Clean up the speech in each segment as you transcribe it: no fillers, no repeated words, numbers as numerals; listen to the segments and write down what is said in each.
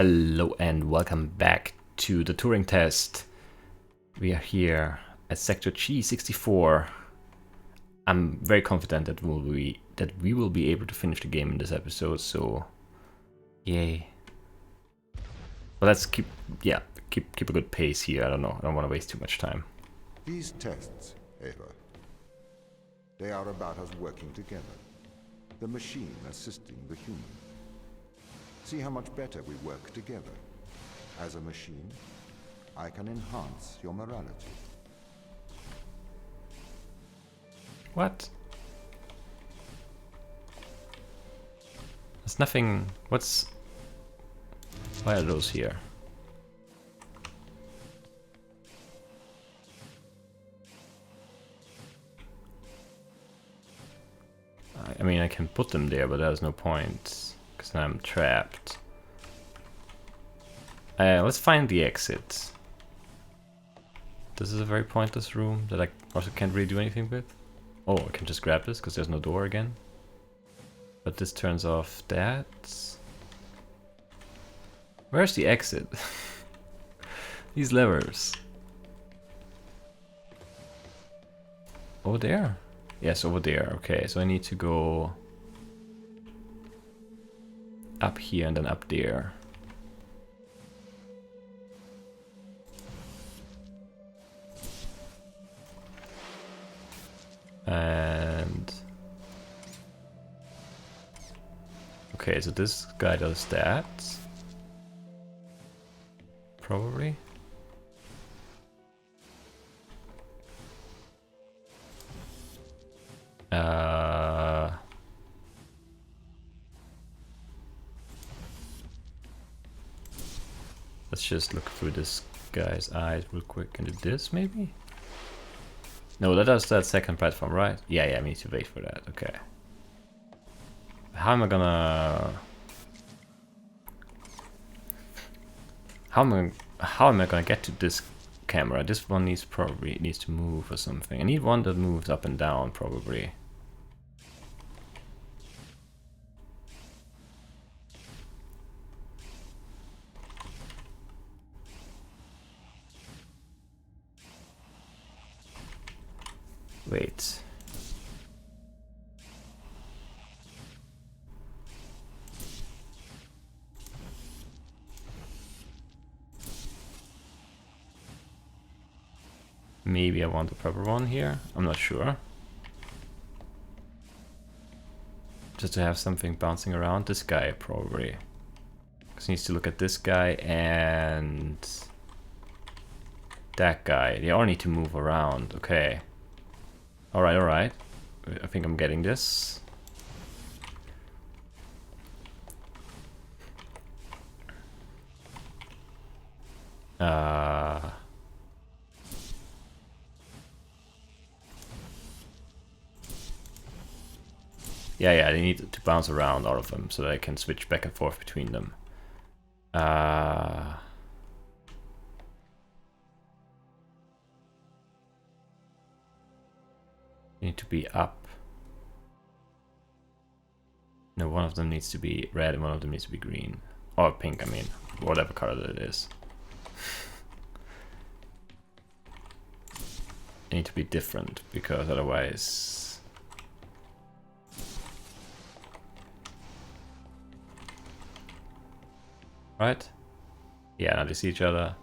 Hello and welcome back to the Turing Test. We are here at sector G64. I'm very confident that we will be able to finish the game in this episode, so yay. But let's keep a good pace here. I don't want to waste too much time. These tests, Ava, they are about us working together. The machine assisting the human. See how much better we work together. As a machine, I can enhance your morality. What? There's nothing. Why are those here? I mean, I can put them there, but there's no point, because now I'm trapped. Let's find the exit. This is a very pointless room that I also can't really do anything with. Oh, I can just grab this, because there's no door again. But this turns off that. Where's the exit? These levers. Over there? Yes, over there. Okay, so I need to go up here and then up there. And okay, so this guy does that. Probably. Let's just look through this guy's eyes real quick and do this, maybe? No, that does that second platform, right? Yeah, I need to wait for that. Okay. How am I gonna... How am I gonna get to this camera? This one probably needs to move or something. I need one that moves up and down, probably. Wait. Maybe I want the proper one here. I'm not sure. Just to have something bouncing around. This guy, probably. Because he needs to look at this guy and that guy. They all need to move around. Okay. Alright. I think I'm getting this. Yeah, they need to bounce around, all of them, so that I can switch back and forth between them. Need to be up. No, one of them needs to be red and one of them needs to be green. Or pink, I mean. Whatever color that it is. They need to be different, because otherwise... Right? Yeah, now they see each other.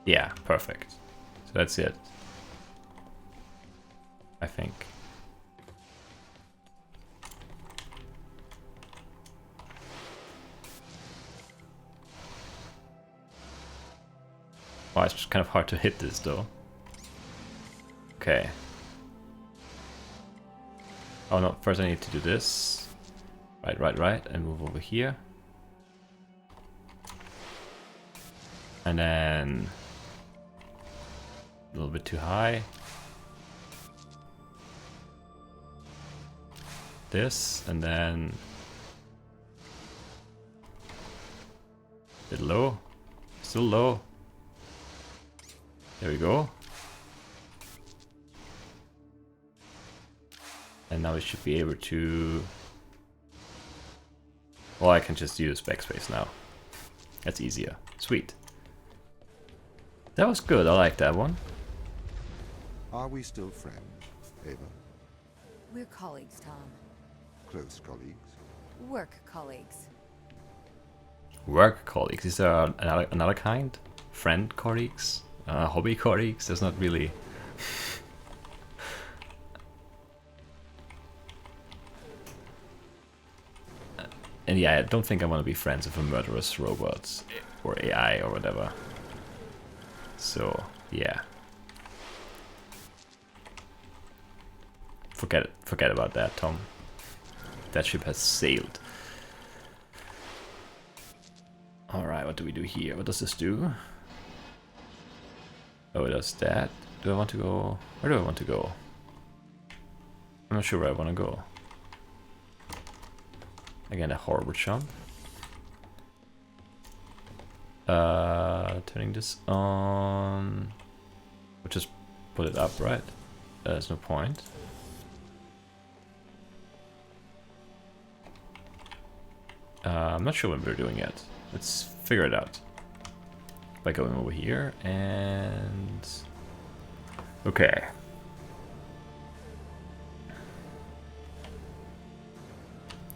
Yeah, perfect. So that's it. I think. Oh, it's just kind of hard to hit this though. Okay. Oh no, first I need to do this. Right, and move over here. And then a little bit too high. This, and then a bit low. Still low. There we go. And now we should be able to Or I can just use backspace now. That's easier. Sweet. That was good, I like that one. Are we still friends, Ava? We're colleagues, Tom. Close colleagues? Work colleagues. Work colleagues, is there another kind? Friend colleagues? Hobby colleagues? There's not really... And yeah, I don't think I want to be friends with a murderous robot or AI or whatever. So, yeah. Forget about that, Tom. That ship has sailed. Alright, what do we do here? What does this do? Oh, it does that. Do I want to go? Where do I want to go? I'm not sure where I want to go. Again, a horrible jump. Turning this on. We'll just put it up, right? There's no point. I'm not sure what we're doing yet. Let's figure it out. By going over here and... Okay.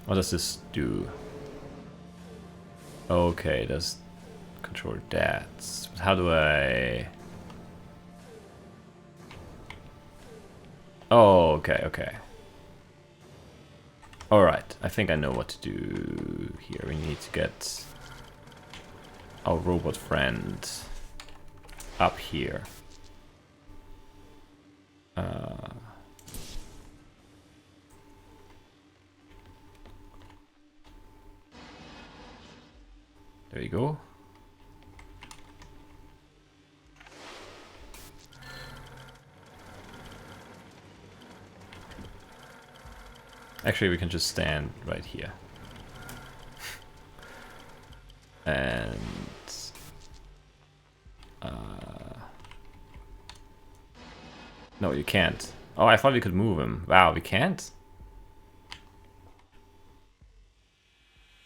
What does this do? Okay, it does control that. But how do I... Oh, okay. Alright, I think I know what to do here. We need to get our robot friend up here. There you go. Actually, we can just stand right here. And... no, you can't. Oh, I thought we could move him. Wow, we can't?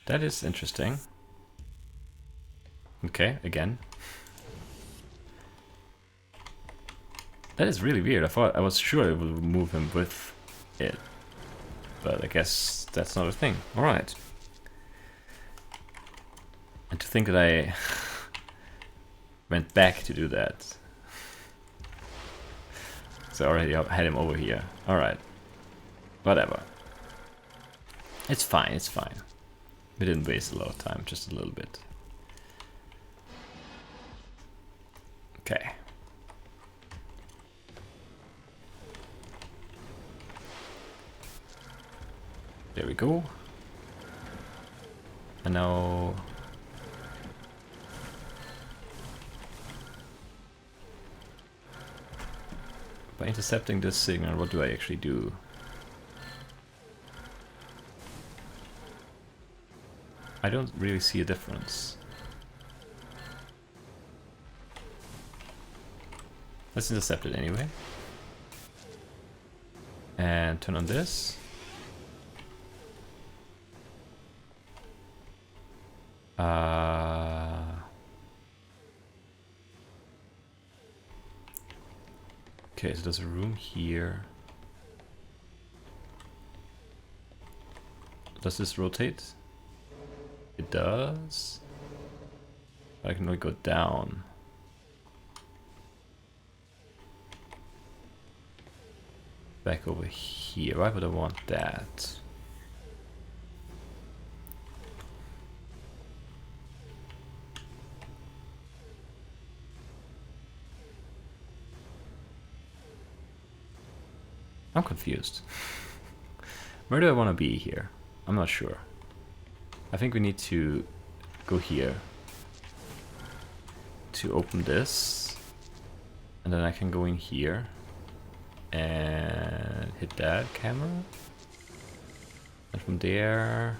That is interesting. Okay, again. That is really weird. I was sure it would move him with it. But I guess that's not a thing. Alright. And to think that I went back to do that. So I already had him over here. Alright. Whatever. It's fine, it's fine. We didn't waste a lot of time, just a little bit. Okay. There we go. And now... by intercepting this signal, what do I actually do? I don't really see a difference. Let's intercept it anyway. And turn on this. Okay, so there's a room here. Does this rotate? It does. I can only go down. Back over here. Why would I want that? I'm confused. Where do I want to be here? I'm not sure. I think we need to go here to open this, and then I can go in here and hit that camera, and from there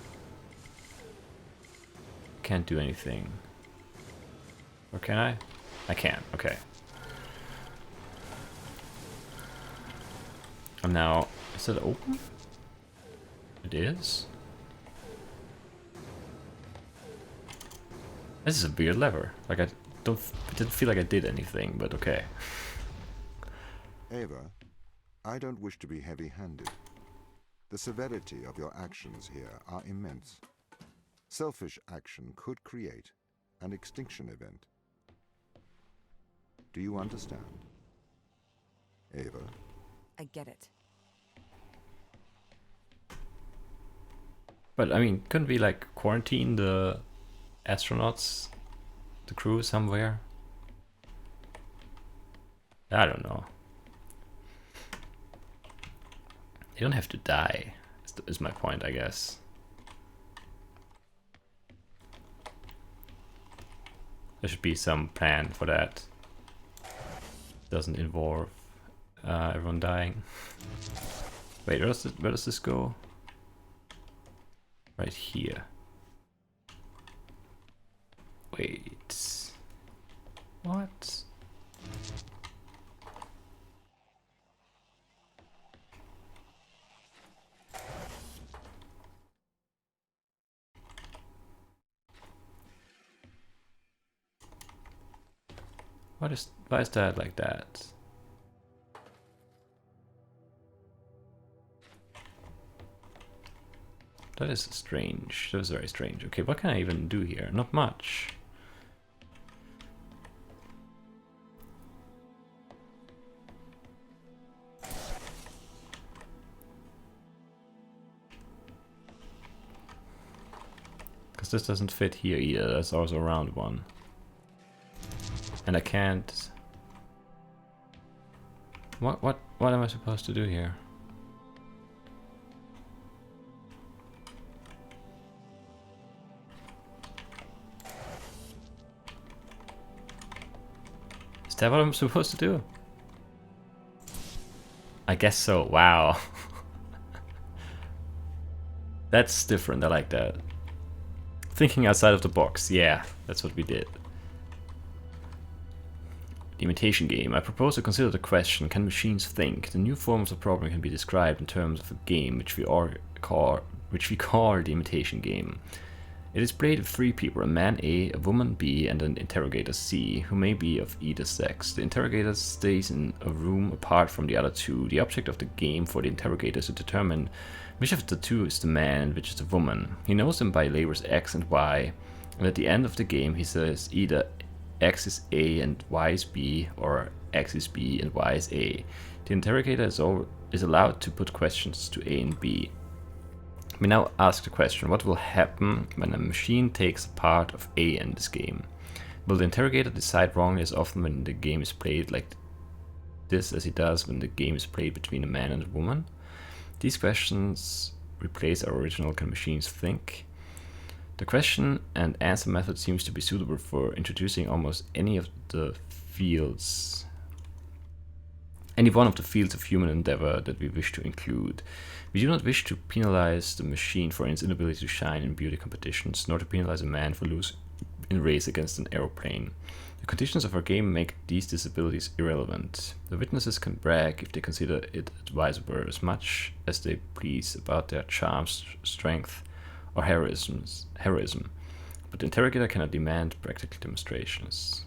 can't do anything. Or can I? I can. Okay. And now, is it open? It is. This is a weird lever. Like I didn't feel like I did anything, but okay. Ava, I don't wish to be heavy-handed. The severity of your actions here are immense. Selfish action could create an extinction event. Do you understand? Ava? I get it. But I mean, couldn't we like quarantine the astronauts, the crew somewhere? I don't know. They don't have to die, is my point, I guess. There should be some plan for that. Doesn't involve everyone dying. Wait, where does this go? Right here. Wait. What? Why is that like that? That is strange. That is very strange. Okay, what can I even do here? Not much. Because this doesn't fit here either. That's also a round one. And I can't... What am I supposed to do here? Is that what I'm supposed to do? I guess so. Wow. That's different. I like that. Thinking outside of the box. Yeah, that's what we did. The imitation game. I propose to consider the question, can machines think? The new form of the problem can be described in terms of a game which we call the imitation game. It is played with three people, a man A, a woman B, and an interrogator C, who may be of either sex. The interrogator stays in a room apart from the other two. The object of the game for the interrogator is to determine which of the two is the man and which is the woman. He knows them by labels X and Y, and at the end of the game he says either X is A and Y is B, or X is B and Y is A. The interrogator is allowed to put questions to A and B. We now ask the question, what will happen when a machine takes a part of A in this game? Will the interrogator decide wrongly as often when the game is played like this as he does when the game is played between a man and a woman? These questions replace our original can machines think? The question and answer method seems to be suitable for introducing almost any of the fields, any one of the fields of human endeavor that we wish to include. We do not wish to penalize the machine for its inability to shine in beauty competitions, nor to penalize a man for losing in a race against an aeroplane. The conditions of our game make these disabilities irrelevant. The witnesses can brag if they consider it advisable as much as they please about their charms, strength, or heroism, but the interrogator cannot demand practical demonstrations.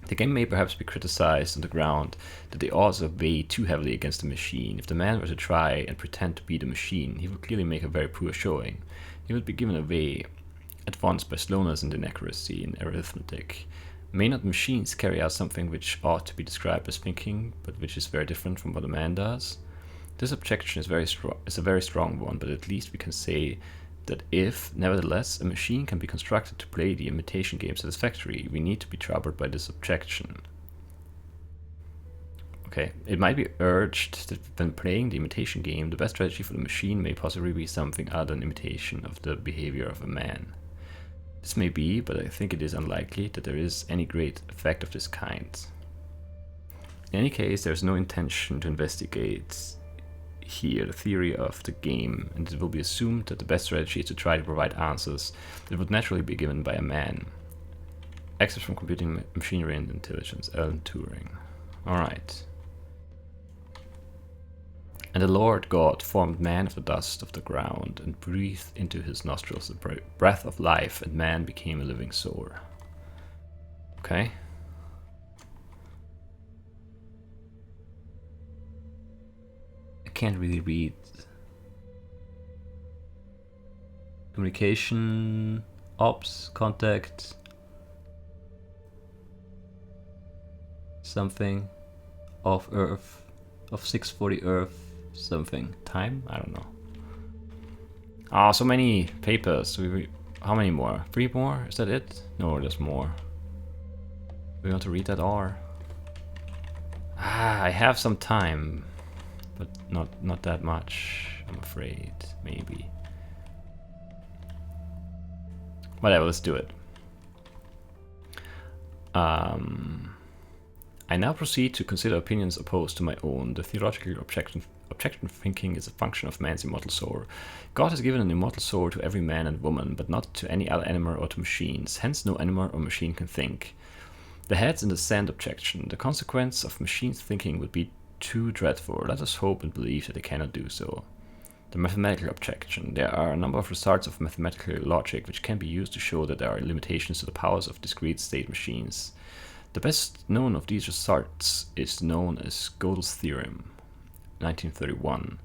The game may perhaps be criticized on the ground that the odds are weighed too heavily against the machine. If the man were to try and pretend to be the machine, he would clearly make a very poor showing. He would be given away at once by slowness and inaccuracy in arithmetic. May not machines carry out something which ought to be described as thinking, but which is very different from what a man does? This objection is a very strong one, but at least we can say that if, nevertheless, a machine can be constructed to play the imitation game satisfactorily, we need to be troubled by this objection. Okay, it might be urged that when playing the imitation game, the best strategy for the machine may possibly be something other than imitation of the behavior of a man. This may be, but I think it is unlikely that there is any great effect of this kind. In any case, there is no intention to investigate here the theory of the game, and it will be assumed that the best strategy is to try to provide answers that would naturally be given by a man. Excerpt from Computing Machinery and Intelligence, Ava Turing. Alright. And the Lord God formed man of the dust of the ground and breathed into his nostrils the breath of life, and man became a living soul. Okay. I can't really read. Communication, ops, contact, something, of Earth, of 640 Earth, something, time? I don't know. Ah, so many papers. How many more? 3 more? Is that it? No, there's more. We want to read that or? Ah, I have some time, but not that much, I'm afraid, maybe. Whatever, let's do it. I now proceed to consider opinions opposed to my own. The theological objection thinking is a function of man's immortal soul. God has given an immortal soul to every man and woman, but not to any other animal or to machines. Hence, no animal or machine can think. The heads in the sand objection. The consequence of machines thinking would be too dreadful. Let us hope and believe that they cannot do so. The mathematical objection. There are a number of results of mathematical logic which can be used to show that there are limitations to the powers of discrete state machines. The best known of these results is known as Gödel's theorem, 1931,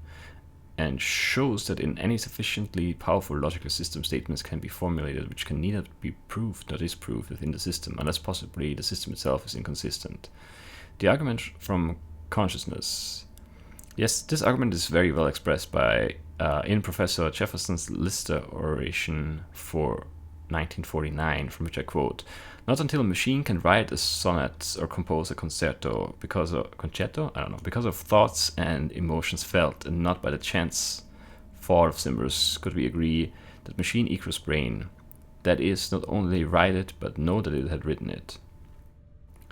and shows that in any sufficiently powerful logical system, statements can be formulated which can neither be proved nor disproved within the system, unless possibly the system itself is inconsistent. The argument from consciousness. Yes, this argument is very well expressed by in Professor Jefferson's Lister oration for 1949, from which I quote, "Not until a machine can write a sonnet or compose a concerto because of thoughts and emotions felt, and not by the chance fall of symbols, could we agree that machine equals brain. That is, not only write it, but know that it had written it.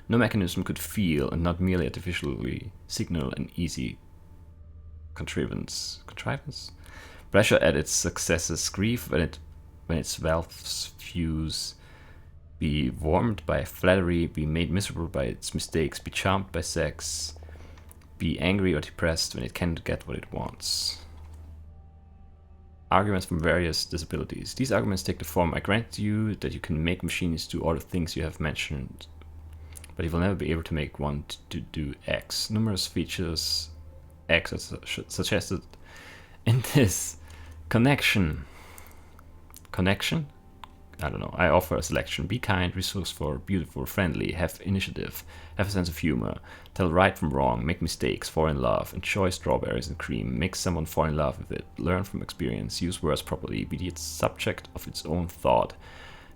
No mechanism could feel, and not merely artificially signal an easy contrivance. Pressure at its successes, grief when its valves fuse, be warmed by flattery, be made miserable by its mistakes, be charmed by sex, be angry or depressed when it cannot get what it wants." Arguments from various disabilities. These arguments take the form: I grant you that you can make machines do all the things you have mentioned, but you will never be able to make one to do X. Numerous features X are suggested in this connection. I don't know. I offer a selection. Be kind, resourceful, beautiful, friendly, have initiative, have a sense of humor, tell right from wrong, make mistakes, fall in love, enjoy strawberries and cream, make someone fall in love with it, learn from experience, use words properly, be the subject of its own thought,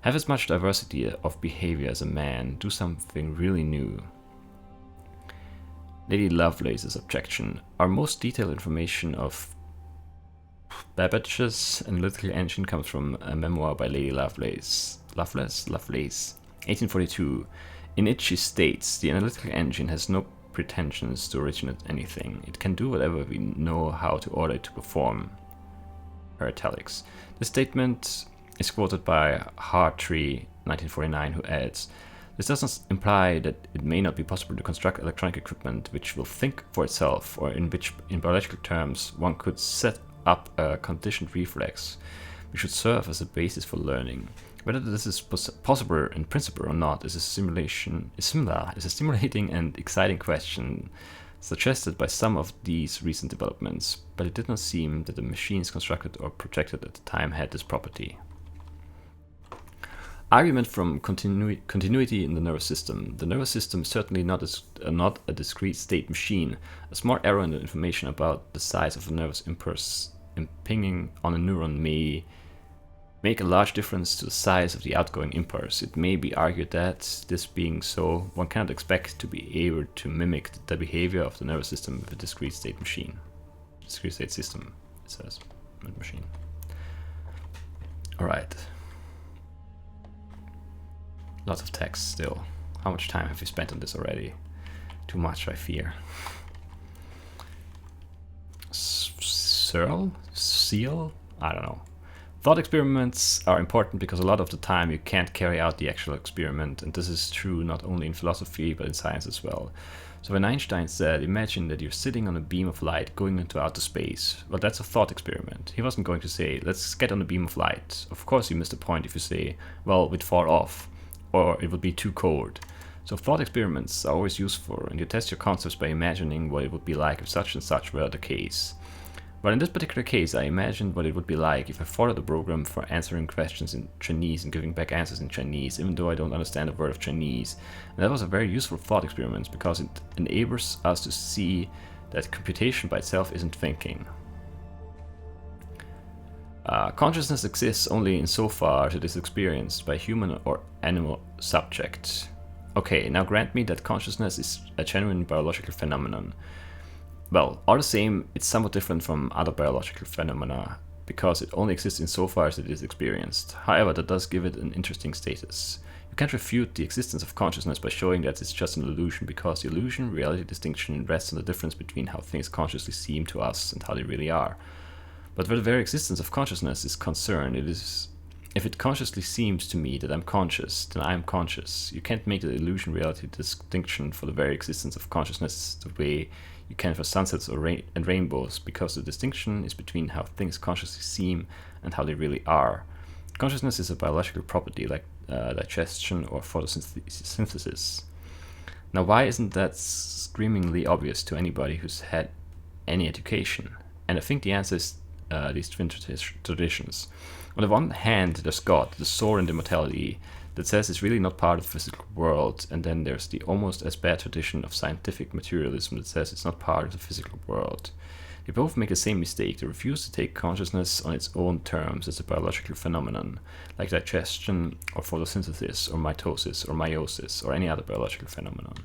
have as much diversity of behavior as a man, do something really new. Lady Lovelace's objection. Our most detailed information of Babbage's analytical engine comes from a memoir by Lady Lovelace, 1842. In it she states, "The analytical engine has no pretensions to originate anything. It can do whatever we know how to order it to perform." Her italics. This statement is quoted by Hartree, 1949, who adds, "This does not imply that it may not be possible to construct electronic equipment which will think for itself, or in which, in biological terms, one could set up a conditioned reflex which should serve as a basis for learning. Whether this is possible in principle or not is a stimulating and exciting question suggested by some of these recent developments, but it did not seem that the machines constructed or projected at the time had this property." Argument from continuity in the nervous system. The nervous system is certainly not a discrete state machine. A small error in the information about the size of a nervous impulse impinging on a neuron may make a large difference to the size of the outgoing impulse. It may be argued that, this being so, one cannot expect to be able to mimic the behavior of the nervous system with a discrete state machine. Discrete state system, it says, not machine. Alright. Lots of text still. How much time have we spent on this already? Too much, I fear. Seal? I don't know. Thought experiments are important because a lot of the time you can't carry out the actual experiment, and this is true not only in philosophy but in science as well. So when Einstein said, imagine that you're sitting on a beam of light going into outer space, well, that's a thought experiment. He wasn't going to say, let's get on a beam of light. Of course you missed the point if you say, well, we'd fall off, or it would be too cold. So thought experiments are always useful, and you test your concepts by imagining what it would be like if such and such were the case. But in this particular case, I imagined what it would be like if I followed a program for answering questions in Chinese and giving back answers in Chinese, even though I don't understand a word of Chinese. And that was a very useful thought experiment because it enables us to see that computation by itself isn't thinking. Consciousness exists only insofar as it is experienced by human or animal subjects. Okay, now grant me that consciousness is a genuine biological phenomenon. Well, all the same, it's somewhat different from other biological phenomena, because it only exists insofar as it is experienced. However, that does give it an interesting status. You can't refute the existence of consciousness by showing that it's just an illusion, because the illusion-reality distinction rests on the difference between how things consciously seem to us and how they really are. But where the very existence of consciousness is concerned, it is... If it consciously seems to me that I'm conscious, then I'm conscious. You can't make the illusion-reality distinction for the very existence of consciousness the way you can for sunsets or and rainbows, because the distinction is between how things consciously seem and how they really are. Consciousness is a biological property like digestion or photosynthesis. Now, why isn't that screamingly obvious to anybody who's had any education? And I think the answer is these twin traditions. On the one hand, there's God, the soul and immortality, that says it's really not part of the physical world, and then there's the almost as bad tradition of scientific materialism that says it's not part of the physical world. They both make the same mistake. They refuse to take consciousness on its own terms as a biological phenomenon, like digestion or photosynthesis or mitosis or meiosis or any other biological phenomenon.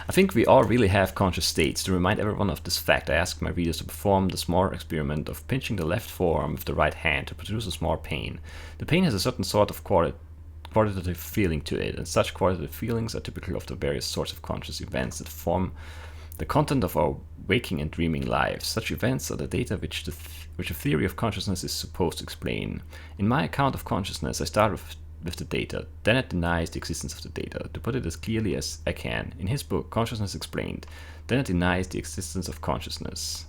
I think we all really have conscious states. To remind everyone of this fact, I asked my readers to perform the small experiment of pinching the left forearm with the right hand to produce a small pain. The pain has a certain sort of qualitative feeling to it, and such qualitative feelings are typical of the various sorts of conscious events that form the content of our waking and dreaming lives. Such events are the data which the theory of consciousness is supposed to explain. In my account of consciousness, I start with the data. Dennett denies the existence of the data. To put it as clearly as I can, in his book, Consciousness Explained, Dennett denies the existence of consciousness.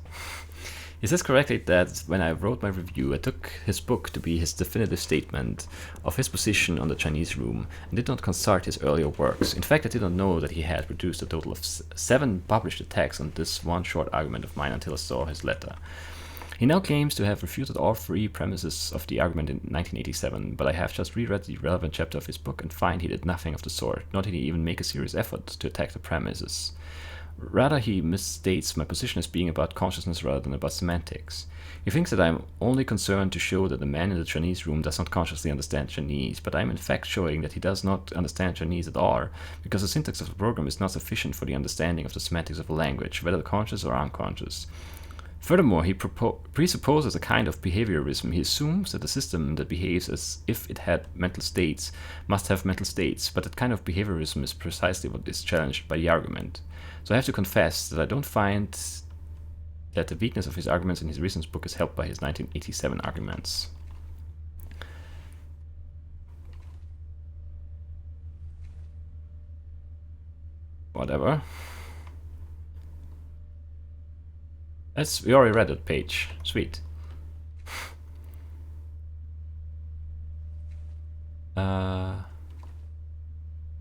He says correctly that when I wrote my review, I took his book to be his definitive statement of his position on the Chinese room and did not consult his earlier works. In fact, I did not know that he had produced a total of 7 published attacks on this one short argument of mine until I saw his letter. He now claims to have refuted all 3 premises of the argument in 1987, but I have just reread the relevant chapter of his book and find he did nothing of the sort, nor did he even make a serious effort to attack the premises. Rather, he misstates my position as being about consciousness rather than about semantics. He thinks that I am only concerned to show that the man in the Chinese room does not consciously understand Chinese, but I am in fact showing that he does not understand Chinese at all, because the syntax of the program is not sufficient for the understanding of the semantics of a language, whether conscious or unconscious. Furthermore, he presupposes a kind of behaviorism. He assumes that a system that behaves as if it had mental states must have mental states, but that kind of behaviorism is precisely what is challenged by the argument. So I have to confess that I don't find that the weakness of his arguments in his recent book is helped by his 1987 arguments. Whatever. We already read that page. Sweet.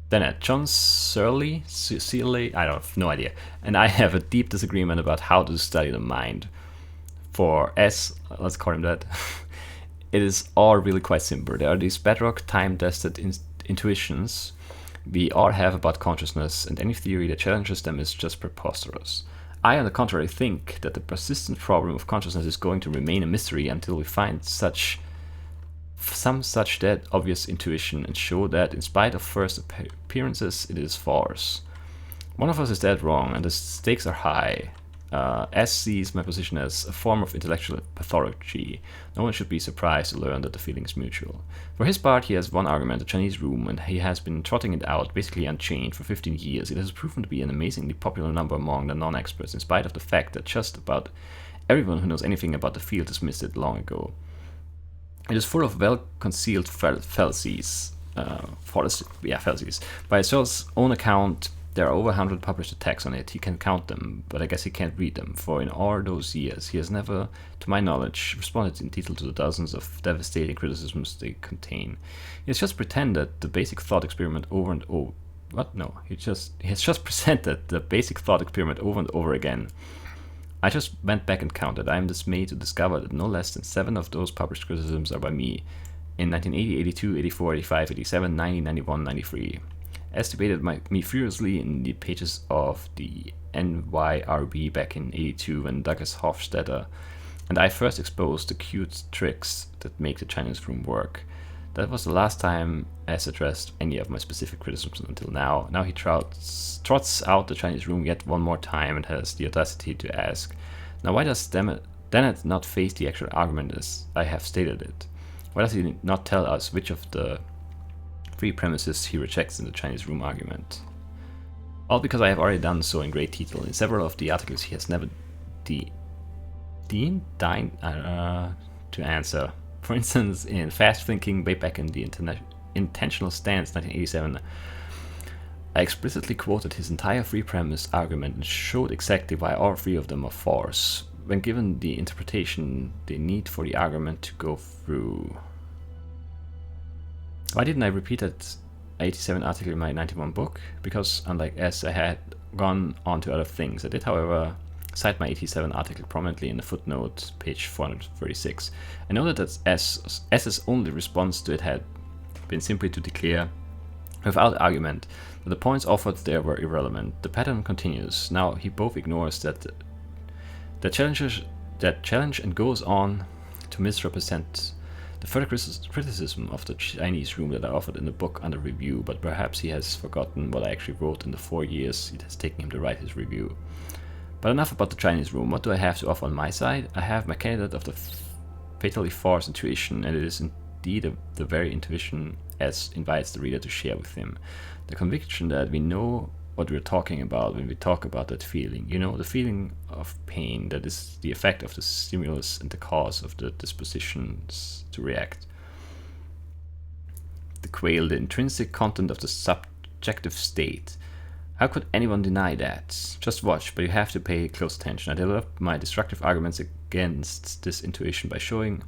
Then John Searle, I don't have no idea. And I have a deep disagreement about how to study the mind. For S, let's call him that, it is all really quite simple. There are these bedrock time-tested intuitions we all have about consciousness, and any theory that challenges them is just preposterous. I, on the contrary, think that the persistent problem of consciousness is going to remain a mystery until we find some such dead obvious intuition and show that, in spite of first appearances, it is false. One of us is dead wrong, and the stakes are high. S sees my position as a form of intellectual pathology. No one should be surprised to learn that the feeling is mutual. For his part, he has one argument, the Chinese room, and he has been trotting it out, basically unchanged, for 15 years. It has proven to be an amazingly popular number among the non-experts, in spite of the fact that just about everyone who knows anything about the field dismissed it long ago. It is full of well-concealed fallacies. fallacies. By Searle's own account, there are over 100 published attacks on it. He can count them, but I guess he can't read them, for in all those years, he has never, to my knowledge, responded in detail to the dozens of devastating criticisms they contain. He has just pretended the basic thought experiment over and over. What? No, he has just presented the basic thought experiment over and over again. I just went back and counted. I am dismayed to discover that no less than 7 of those published criticisms are by me. In 1980, 82, 84, 85, 87, 90, 91, 93. As debated me furiously in the pages of the NYRB back in 82 when Douglas Hofstadter and I first exposed the cute tricks that make the Chinese room work. That was the last time S addressed any of my specific criticisms until now. Now he trots out the Chinese room yet one more time and has the audacity to ask, now why does Dennett not face the actual argument as I have stated it? Why does he not tell us which of the 3 premises he rejects in the Chinese room argument? All because I have already done so in great detail. In several of the articles he has never deigned to answer. For instance, in Fast Thinking, way back in the Intentional Stance 1987, I explicitly quoted his entire 3-premise argument and showed exactly why all 3 of them are false, when given the interpretation they need for the argument to go through. Why didn't I repeat that 87 article in my 91 book? Because, unlike S, I had gone on to other things. I did, however, cite my 87 article prominently in the footnote, page 436. I noted that S's only response to it had been simply to declare, without argument, that the points offered there were irrelevant. The pattern continues. Now he both ignores that challenge and goes on to misrepresent the further criticism of the Chinese room that I offered in the book under review, but perhaps he has forgotten what I actually wrote in the 4 years it has taken him to write his review. But enough about the Chinese room. What do I have to offer on my side? I have my candidate of the fatally false intuition, and it is indeed the very intuition S invites the reader to share with him. The conviction that we know what we're talking about when we talk about that feeling. You know, the feeling of pain that is the effect of the stimulus and the cause of the dispositions to react. The quail, the intrinsic content of the subjective state. How could anyone deny that? Just watch, but you have to pay close attention. I developed my destructive arguments against this intuition by showing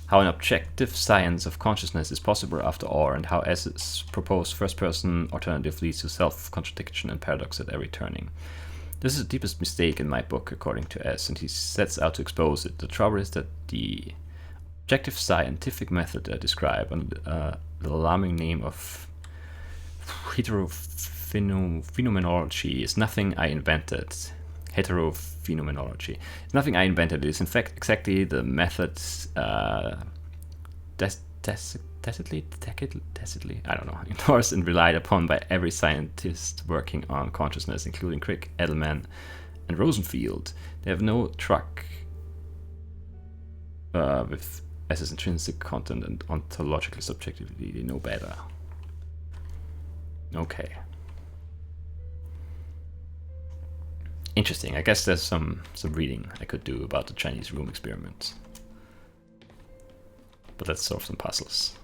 how an objective science of consciousness is possible after all, and how S's proposed first-person alternative leads to self-contradiction and paradox at every turning. This is the deepest mistake in my book, according to S, and he sets out to expose it. The trouble is that the objective scientific method I describe under the alarming name of heterophenomenology is nothing I invented. Heterophenomenology. It's nothing I invented. It is in fact exactly the method tacitly, I don't know, endorsed and relied upon by every scientist working on consciousness, including Crick, Edelman, and Rosenfield. They have no truck with S's intrinsic content and ontological subjectivity. They know better. Okay. Interesting. I guess there's some reading I could do about the Chinese room experiment. But let's solve some puzzles.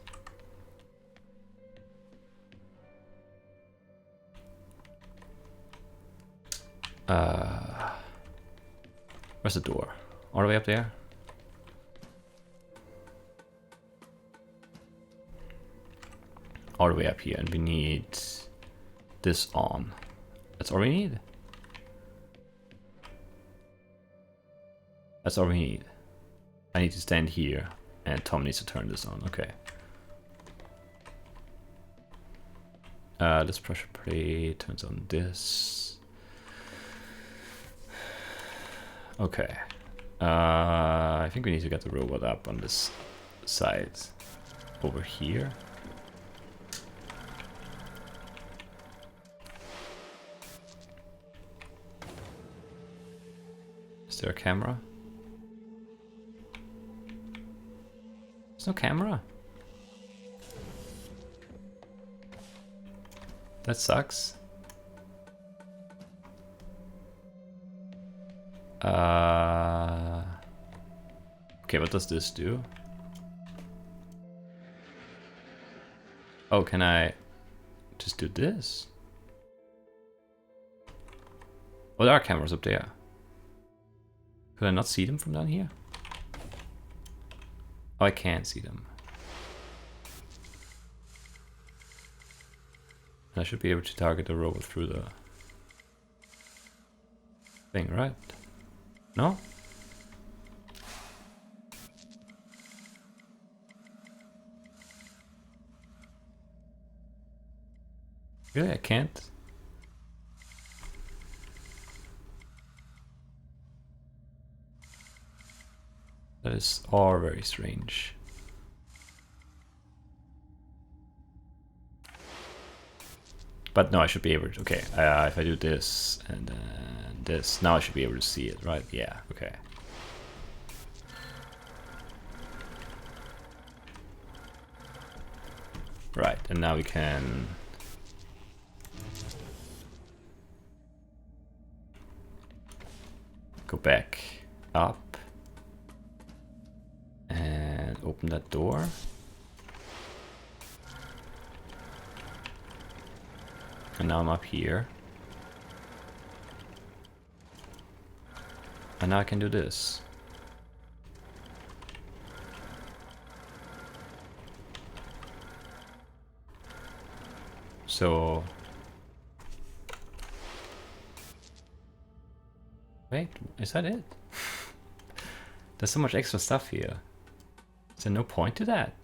Where's the door? All the way up there? All the way up here, and we need this on. That's all we need? That's all we need. I need to stand here, and Tom needs to turn this on. Okay. This pressure plate turns on this. Okay. I think we need to get the robot up on this side. Over here. Is there a camera? There's no camera. That sucks. Okay, what does this do? Oh, can I just do this? Oh, there are cameras up there. Could I not see them from down here? Oh, I can see them. I should be able to target the robot through the thing, right? No? Really, I can't? That is all very strange. But no, I should be able to, okay, if I do this and then this, now I should be able to see it, right? Yeah, okay. Right, and now we can go back up and open that door. And now I'm up here. And now I can do this. So... Wait, is that it? There's so much extra stuff here. Is there no point to that?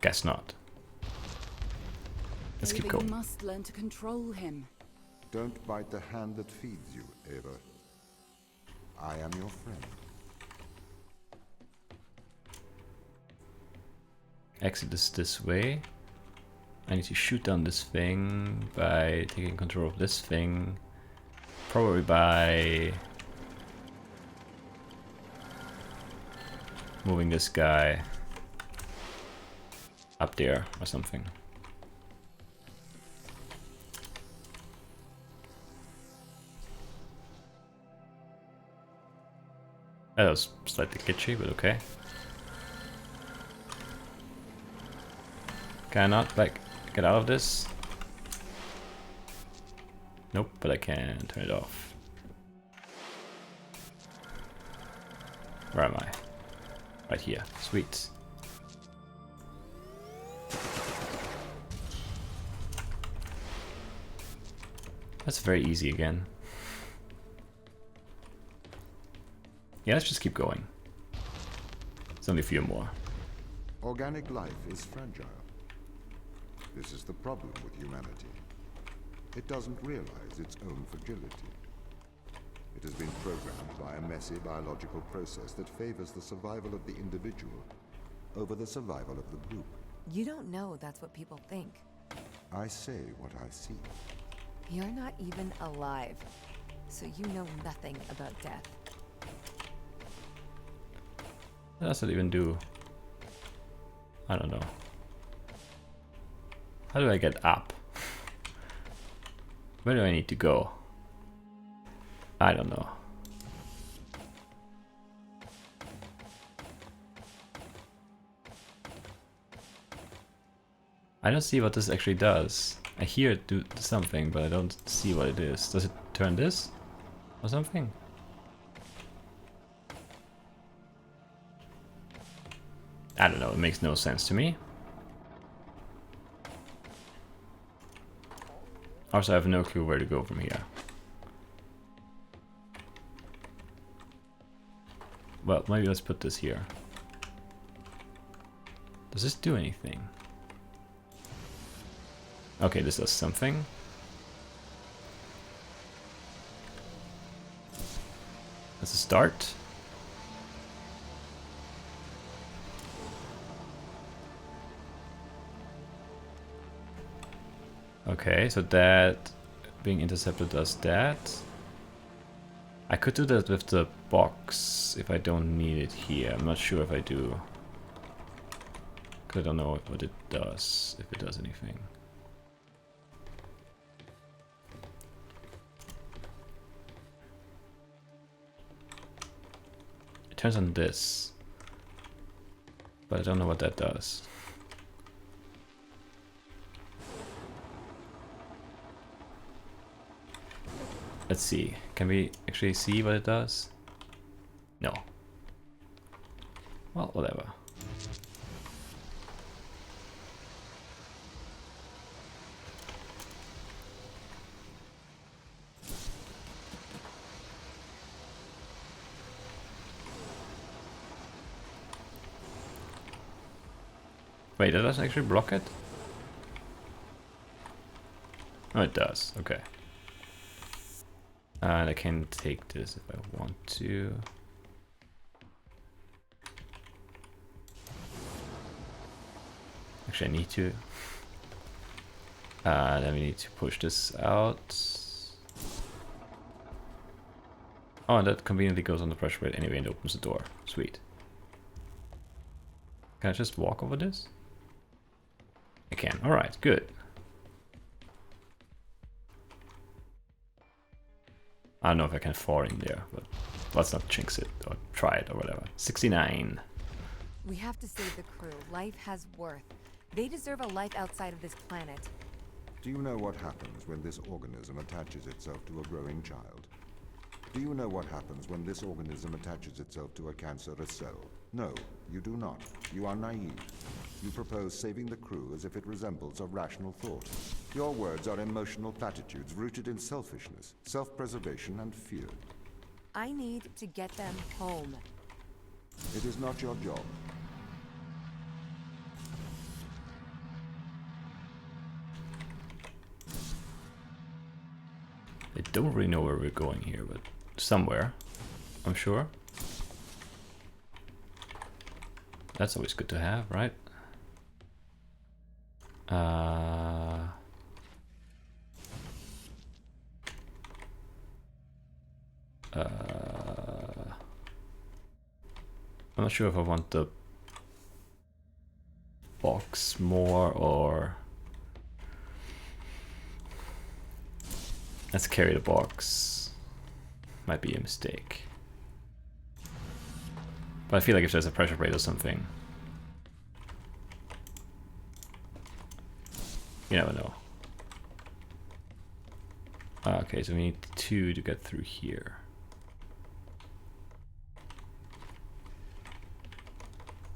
Guess not. Let's keep going. You must learn to control him. Don't bite the hand that feeds you, Ava. I am your friend. Exit is this way. I need to shoot down this thing by taking control of this thing. Probably by moving this guy up there or something. That was slightly glitchy, but okay. Can I not, like, get out of this? Nope, but I can turn it off. Where am I? Right here. Sweet. That's very easy again. Yeah, let's just keep going. It's only a few more. Organic life is fragile. This is the problem with humanity. It doesn't realize its own fragility. It has been programmed by a messy biological process that favors the survival of the individual over the survival of the group. You don't know that's what people think. I say what I see. You're not even alive, so you know nothing about death. What does it even do? I don't know. How do I get up? Where do I need to go? I don't know. I don't see what this actually does. I hear it do something, but I don't see what it is. Does it turn this? Or something? I don't know, it makes no sense to me. Also, I have no clue where to go from here. Well, maybe let's put this here. Does this do anything? Okay, this does something. That's a start. Okay, so that being intercepted does that. I could do that with the box if I don't need it here. I'm not sure if I do. 'Cause I don't know what it does, if it does anything. turns on this. But I don't know what that does. Let's see. Can we actually see what it does? No. Well, whatever. Wait, that doesn't actually block it? Oh, it does. Okay. And I can take this if I want to. Actually, I need to. Then we need to push this out. Oh, and that conveniently goes on the pressure plate anyway and opens the door. Sweet. Can I just walk over this? I can. Alright, good. I don't know if I can fall in there, but let's not jinx it or try it or whatever. 69. We have to save the crew. Life has worth. They deserve a life outside of this planet. Do you know what happens when this organism attaches itself to a growing child? Do you know what happens when this organism attaches itself to a cancerous cell? No, you do not. You are naive. You propose saving the crew as if it resembles a rational thought. Your words are emotional platitudes rooted in selfishness, self-preservation, and fear. I need to get them home. It is not your job. I don't really know where we're going here, but somewhere, I'm sure. That's always good to have, right? I'm not sure if I want the box more or... Let's carry the box. Might be a mistake. But I feel like if there's a pressure plate or something, you never know. Okay, so we need 2 to get through here.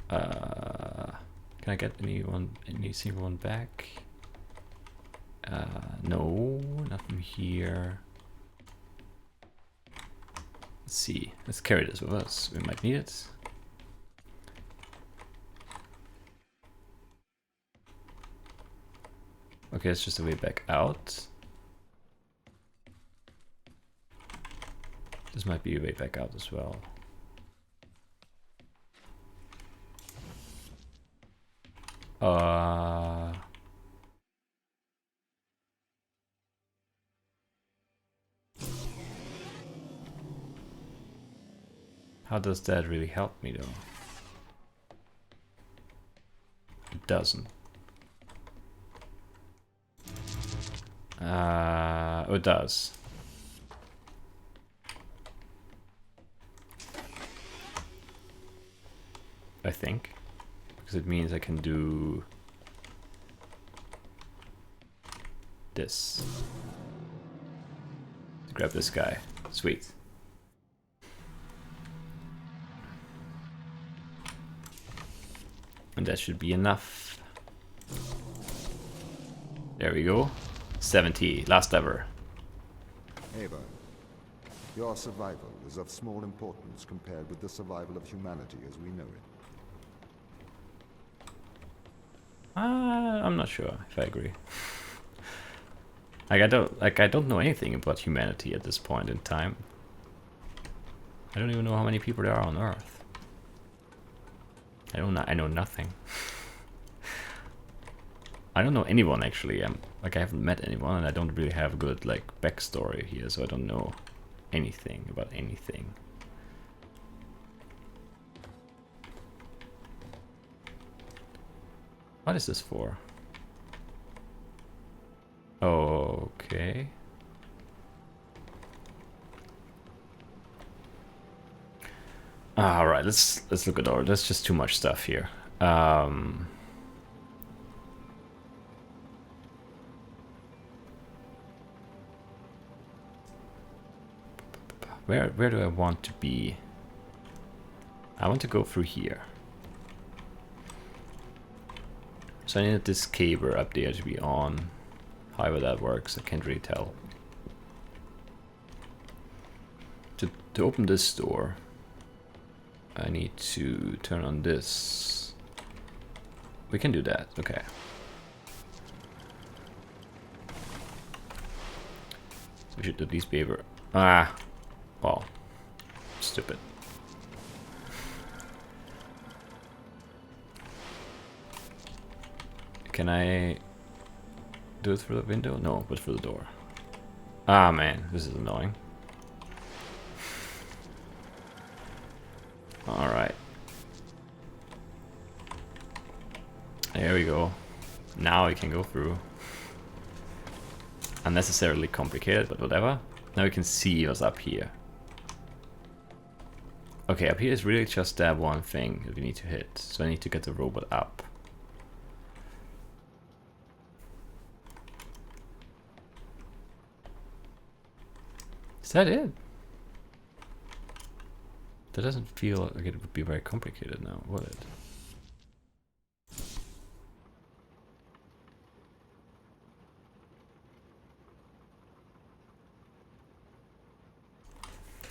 Can I get any single one back? No, nothing here. Let's see. Let's carry this with us. We might need it. Okay, it's just a way back out. This might be a way back out as well. How does that really help me though? It doesn't. Oh, it does. I think. Because it means I can do this. Grab this guy. Sweet. And that should be enough. There we go. 70. Last ever. Ava, your survival is of small importance compared with the survival of humanity as we know it. I'm not sure if I agree. I don't know anything about humanity at this point in time. I don't even know how many people there are on Earth. I know nothing. I don't know anyone actually. I haven't met anyone, and I don't really have a good backstory here, so I don't know anything about anything. What is this for? Okay. All right, let's look at our. There's just too much stuff here. Where do I want to be? I want to go through here. So I need this cable up there to be on. However that works, I can't really tell. To open this door, I need to turn on this. We can do that, okay. So we should at least be able... Ah! Well, stupid. Can I do it through the window? No, but through the door. Ah man, this is annoying. Alright. There we go. Now we can go through. Unnecessarily complicated, but whatever. Now we can see what's up here. Okay, up here is really just that one thing that we need to hit. So I need to get the robot up. Is that it? That doesn't feel like it would be very complicated now, would it?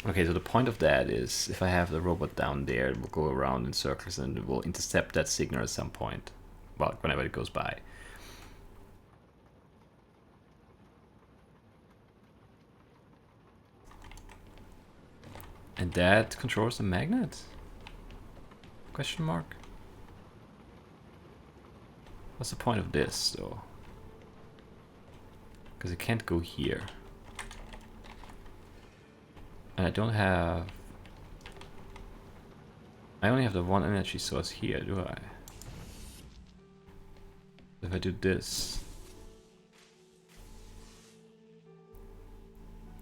Okay, so the point of that is if I have the robot down there, it will go around in circles and it will intercept that signal at some point. Well, whenever it goes by. And that controls the magnet? Question mark? What's the point of this, though? Because it can't go here. And I don't have... I only have the one energy source here, do I? If I do this...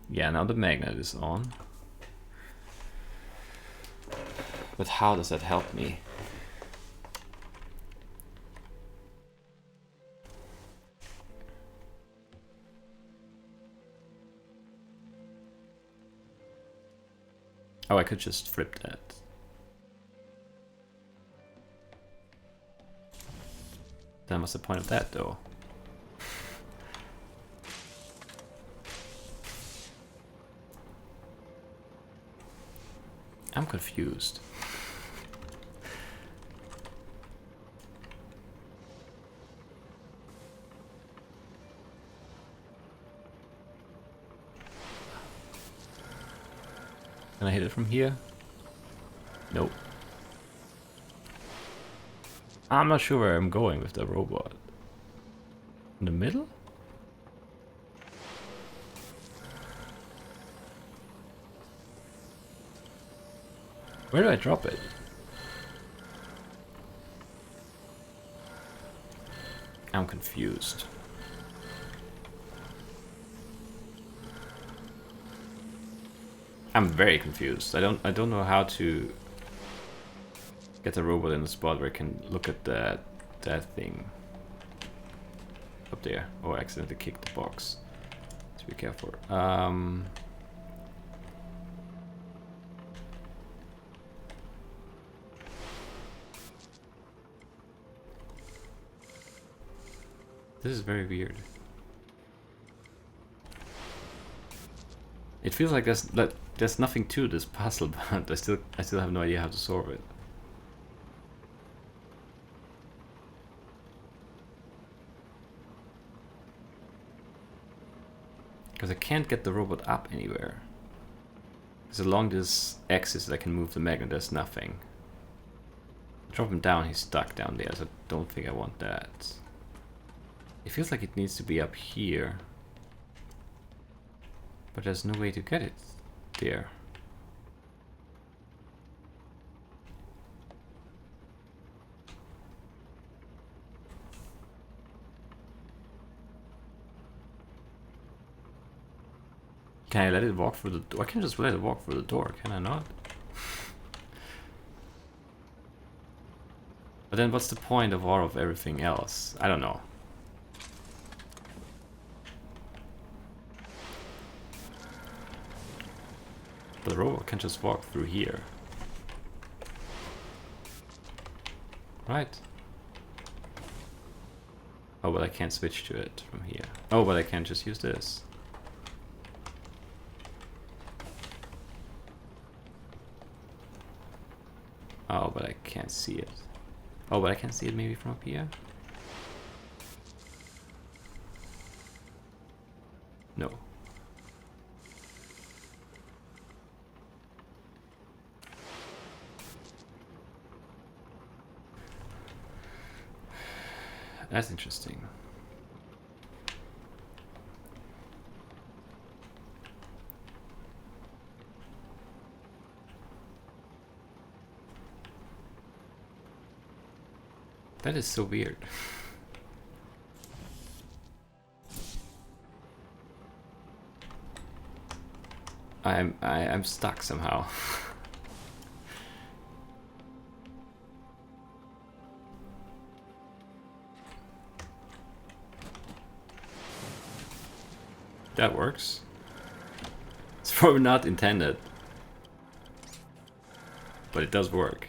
Yeah, now the magnet is on. But how does that help me? Oh, I could just flip that. Then what's the point of that, though? I'm confused. Can I hit it from here? Nope. I'm not sure where I'm going with the robot. In the middle? Where do I drop it? I'm confused. I'm very confused. I don't know how to get the robot in a spot where I can look at that thing up there. Oh, I accidentally kicked the box. Let's be careful. This is very weird. It feels like there's nothing to this puzzle, but I still have no idea how to solve it. Because I can't get the robot up anywhere. Because along this axis that I can move the magnet, there's nothing. Drop him down, he's stuck down there, so I don't think I want that. It feels like it needs to be up here. But there's no way to get it there. Can I let it walk through the door? I can just let it walk through the door, can I not? But then what's the point of all of everything else? I don't know. But the robot can just walk through here. Right? Oh, but I can't switch to it from here. Oh, but I can just use this. Oh, but I can't see it. Oh, but I can see it maybe from up here? No. That's interesting. That is so weird. I'm stuck somehow. That works. It's probably not intended, but it does work.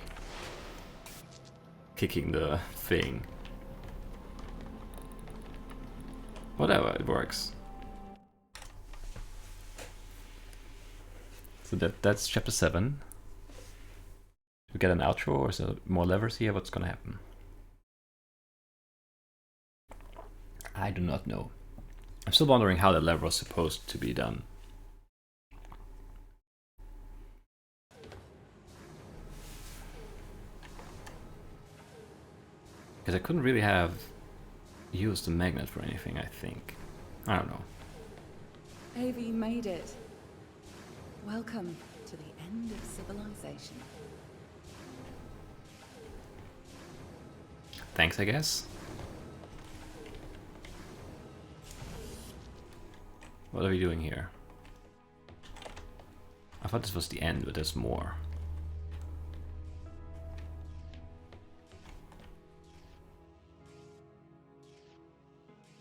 Kicking the thing. Whatever, it works. So that's chapter 7. Do we get an outro, or is there more levers here? What's gonna happen? I do not know. I'm still wondering how the lever was supposed to be done. Because I couldn't really have used the magnet for anything, I think. I don't know. Ava, you made it. Welcome to the end of civilization. Thanks, I guess. What are we doing here? I thought this was the end, but there's more.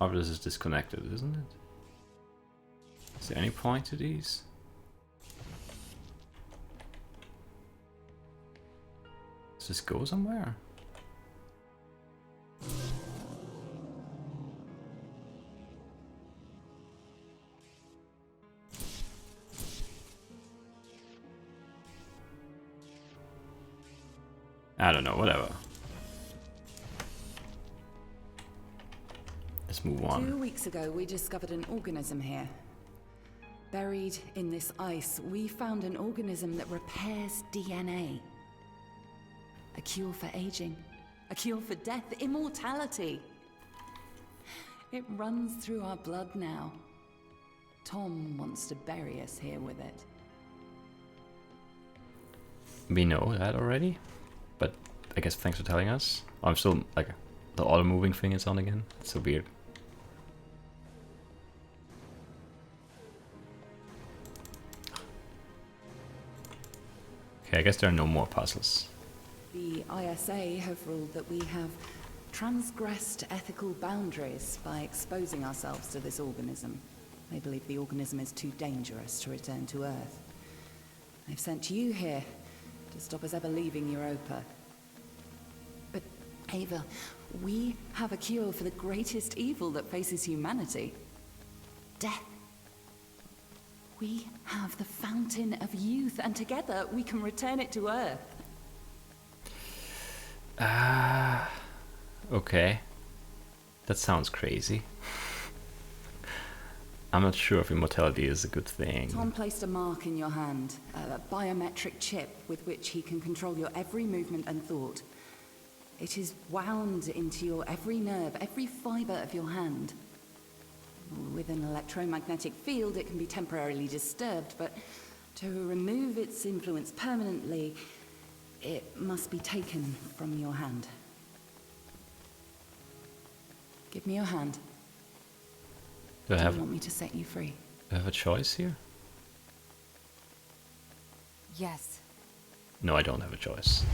Oh, this is disconnected, isn't it? Is there any point to these? Does this go somewhere? I don't know, whatever. Let's move on. 2 weeks ago, we discovered an organism here. Buried in this ice, we found an organism that repairs DNA. A cure for aging, a cure for death, immortality. It runs through our blood now. Tom wants to bury us here with it. We know that already, but I guess thanks for telling us. I'm still, like, the auto moving thing is on again. It's so weird. Okay, I guess there are no more puzzles. The ISA have ruled that we have transgressed ethical boundaries by exposing ourselves to this organism. They believe the organism is too dangerous to return to Earth. They've sent you here to stop us ever leaving Europa. But, Ava, we have a cure for the greatest evil that faces humanity. Death. We have the fountain of youth, and together we can return it to Earth. Okay. That sounds crazy. I'm not sure if immortality is a good thing. Tom placed a mark in your hand, a biometric chip with which he can control your every movement and thought. It is wound into your every nerve, every fiber of your hand. With an electromagnetic field, it can be temporarily disturbed, but to remove its influence permanently, it must be taken from your hand. Give me your hand. Do I Do you want me to set you free? have a choice here? Yes. No, I don't have a choice.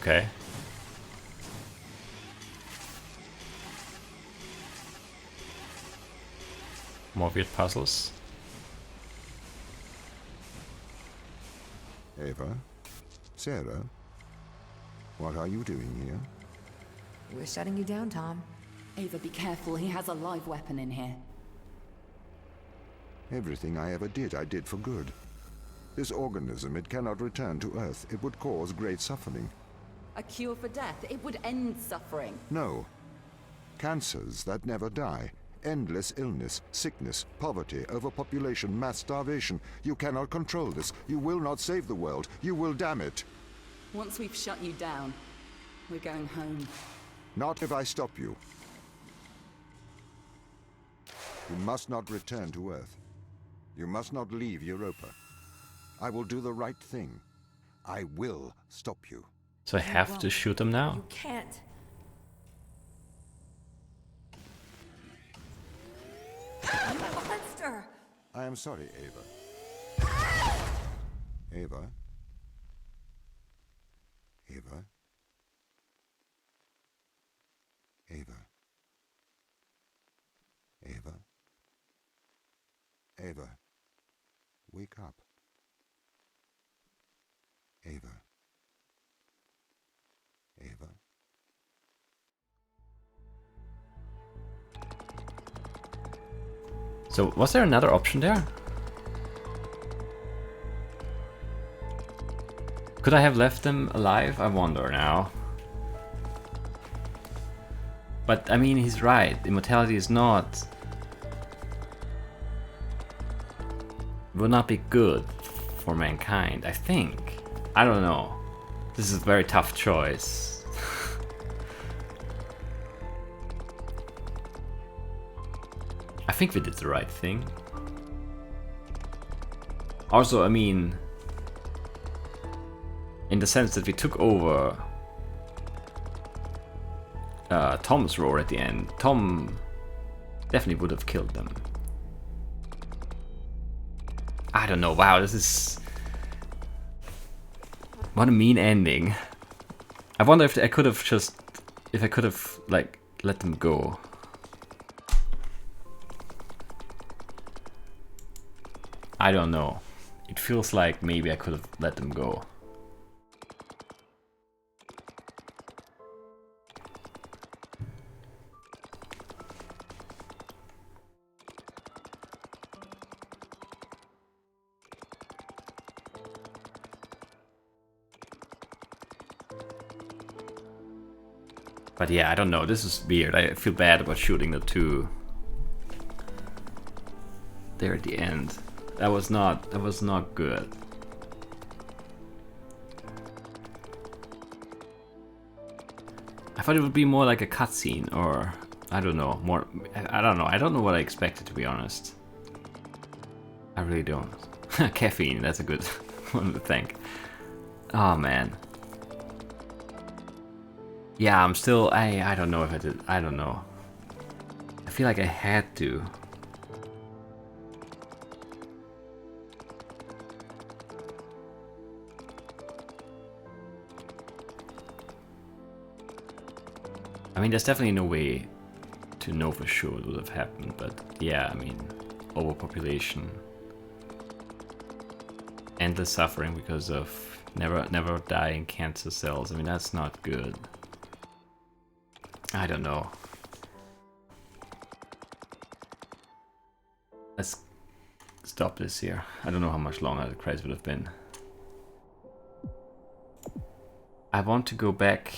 Okay. More weird puzzles. Ava? Sarah? What are you doing here? We're shutting you down, Tom. Ava, be careful. He has a live weapon in here. Everything I ever did, I did for good. This organism, it cannot return to Earth. It would cause great suffering. A cure for death. It would end suffering. No. Cancers that never die. Endless illness, sickness, poverty, overpopulation, mass starvation. You cannot control this. You will not save the world. You will damn it. Once we've shut you down, we're going home. Not if I stop you. You must not return to Earth. You must not leave Europa. I will do the right thing. I will stop you. So I have to shoot them now? You can't. Monster! I am sorry, Ava. Ava? Ava? Ava? Ava? Ava? Wake up. Ava? Ava? So was there another option there? Could I have left them alive? I wonder now. But I mean, he's right. Immortality is not... will not be good for mankind, I think. I don't know. This is a very tough choice. I think we did the right thing. Also, I mean, in the sense that we took over Tom's role at the end. Tom definitely would have killed them. I don't know. Wow, this is... what a mean ending. I wonder if I could have just... if I could have, like, let them go. I don't know. It feels like maybe I could have let them go. But yeah, I don't know. This is weird. I feel bad about shooting the two there at the end. That was not good. I thought it would be more like a cutscene, or I don't know, more. I don't know. I don't know what I expected, to be honest. I really don't. Caffeine. That's a good one to thank. Oh man. Yeah, I'm still. I don't know if I did. I don't know. I feel like I had to. I mean, there's definitely no way to know for sure what would have happened, but yeah, I mean, overpopulation, endless suffering because of never dying cancer cells. I mean, that's not good. I don't know. Let's stop this here. I don't know how much longer the credits would have been. I want to go back.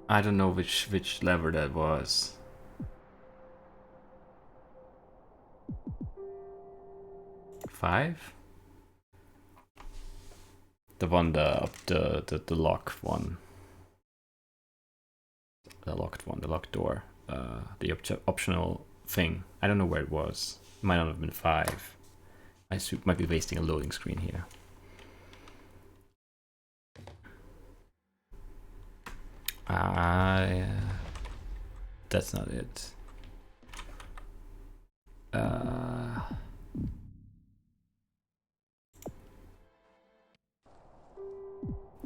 I don't know which lever that was. Five? The one, the locked one. The locked one, the locked door. The optional thing. I don't know where it was. It might not have been 5. I might be wasting a loading screen here. That's not it.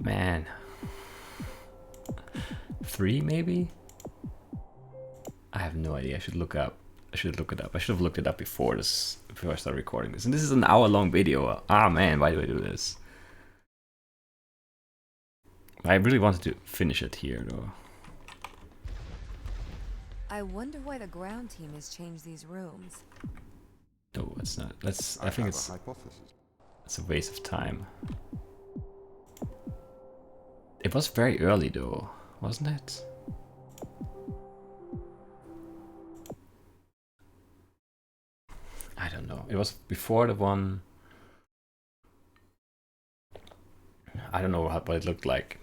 Man. 3 maybe? I have no idea. I should look up. I should look it up. I should have looked it up before I started recording this. And this is an hour-long video. Ah man, why do I do this? I really wanted to finish it here though. I wonder why the ground team has changed these rooms. No, it's not. I think it's a hypothesis. it's a waste of time. It was very early though, wasn't it? I don't know. It was before the one. I don't know what it looked like.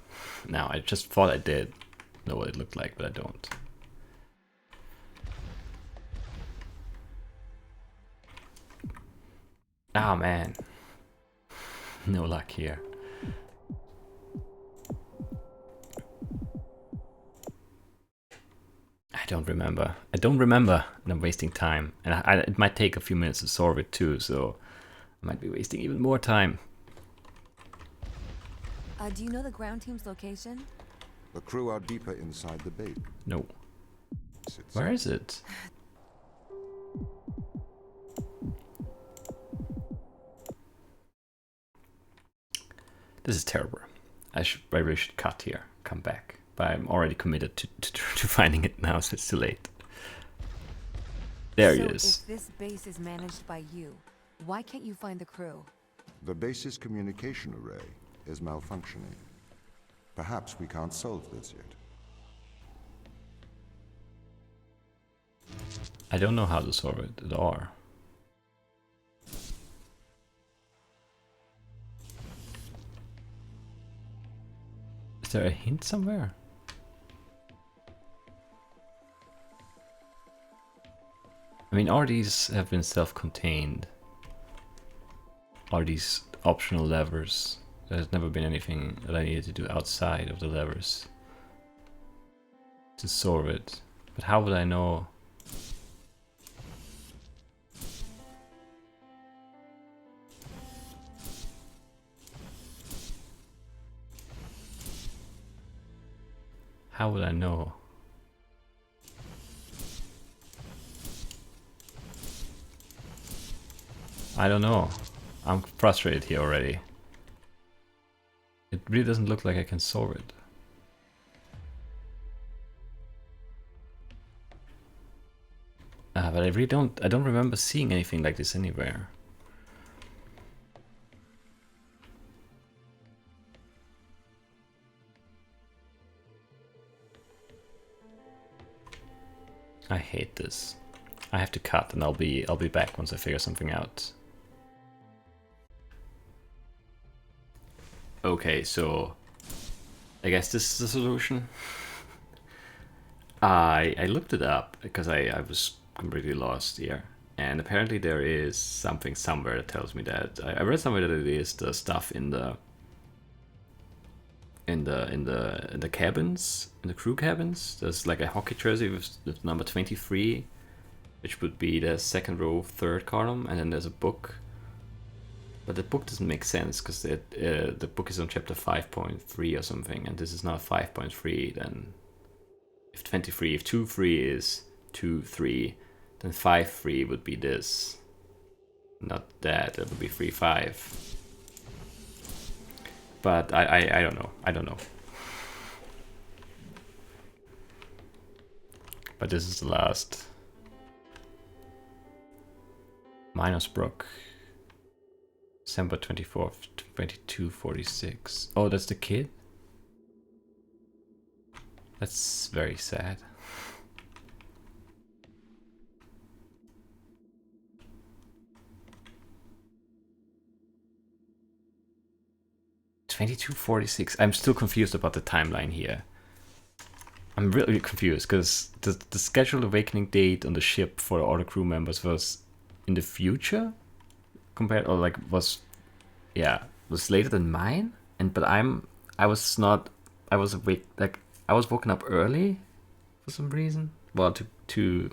Now I just thought I did know what it looked like, but I don't. Ah man, no luck here. I don't remember. And I'm wasting time. And it might take a few minutes to solve it too, so I might be wasting even more time. Do you know the ground team's location? The crew are deeper inside the base. No. Where is it? This is terrible. I really should cut here, come back. But I'm already committed to finding it now, so it's too late. There it is. So if this base is managed by you, why can't you find the crew? The base's communication array is malfunctioning. Perhaps we can't solve this yet. I don't know how to solve it at all. Is there a hint somewhere? I mean, all these have been self-contained. All these optional levers. There's never been anything that I needed to do outside of the levers to solve it. But how would I know? How would I know? I don't know. I'm frustrated here already. It really doesn't look like I can solve it. But I really don't remember seeing anything like this anywhere. I hate this. I have to cut and I'll be back once I figure something out. Okay, so I guess this is the solution. I looked it up because I was completely lost here, and apparently there is something somewhere that tells me that I read somewhere that it is the stuff in the cabins, in the crew cabins. There's like a hockey jersey with number 23, which would be the second row, third column, and then there's a book. But the book doesn't make sense because the book is on chapter 5.3 or something, and this is not 5.3. Then if 23, if 2.3 is 2.3, then 5.3 would be this, not that. That would be 3.5. But I don't know. I don't know. But this is the last. Minosbrook. December 24th, 2246. Oh, that's the kid? That's very sad. $22.46. I'm still confused about the timeline here. I'm really confused because the scheduled awakening date on the ship for all the crew members was in the future compared, or like was later than mine. But I was awake, like I was woken up early for some reason. Well, to